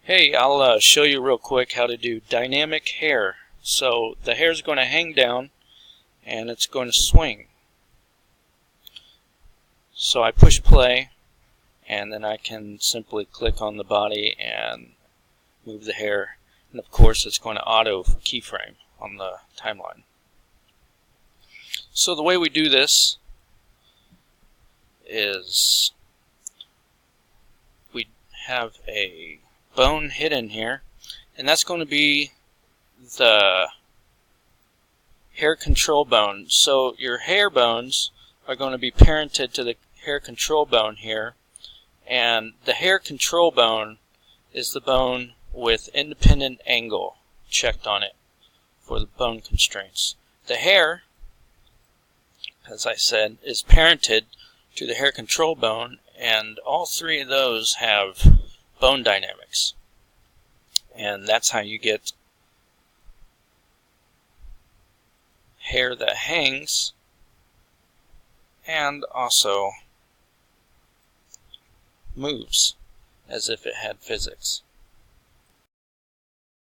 Hey, I'll show you real quick how to do dynamic hair. So the hair is going to hang down and it's going to swing. So I push play and then I can simply click on the body and move the hair, and of course it's going to auto keyframe on the timeline. So the way we do this is we have a bone hidden here, and that's going to be the hair control bone. So your hair bones are going to be parented to the hair control bone here, and the hair control bone is the bone with independent angle checked on it for the bone constraints. The hair, as I said, is parented to the hair control bone, and all three of those have bone dynamics, and that's how you get hair that hangs and also moves as if it had physics.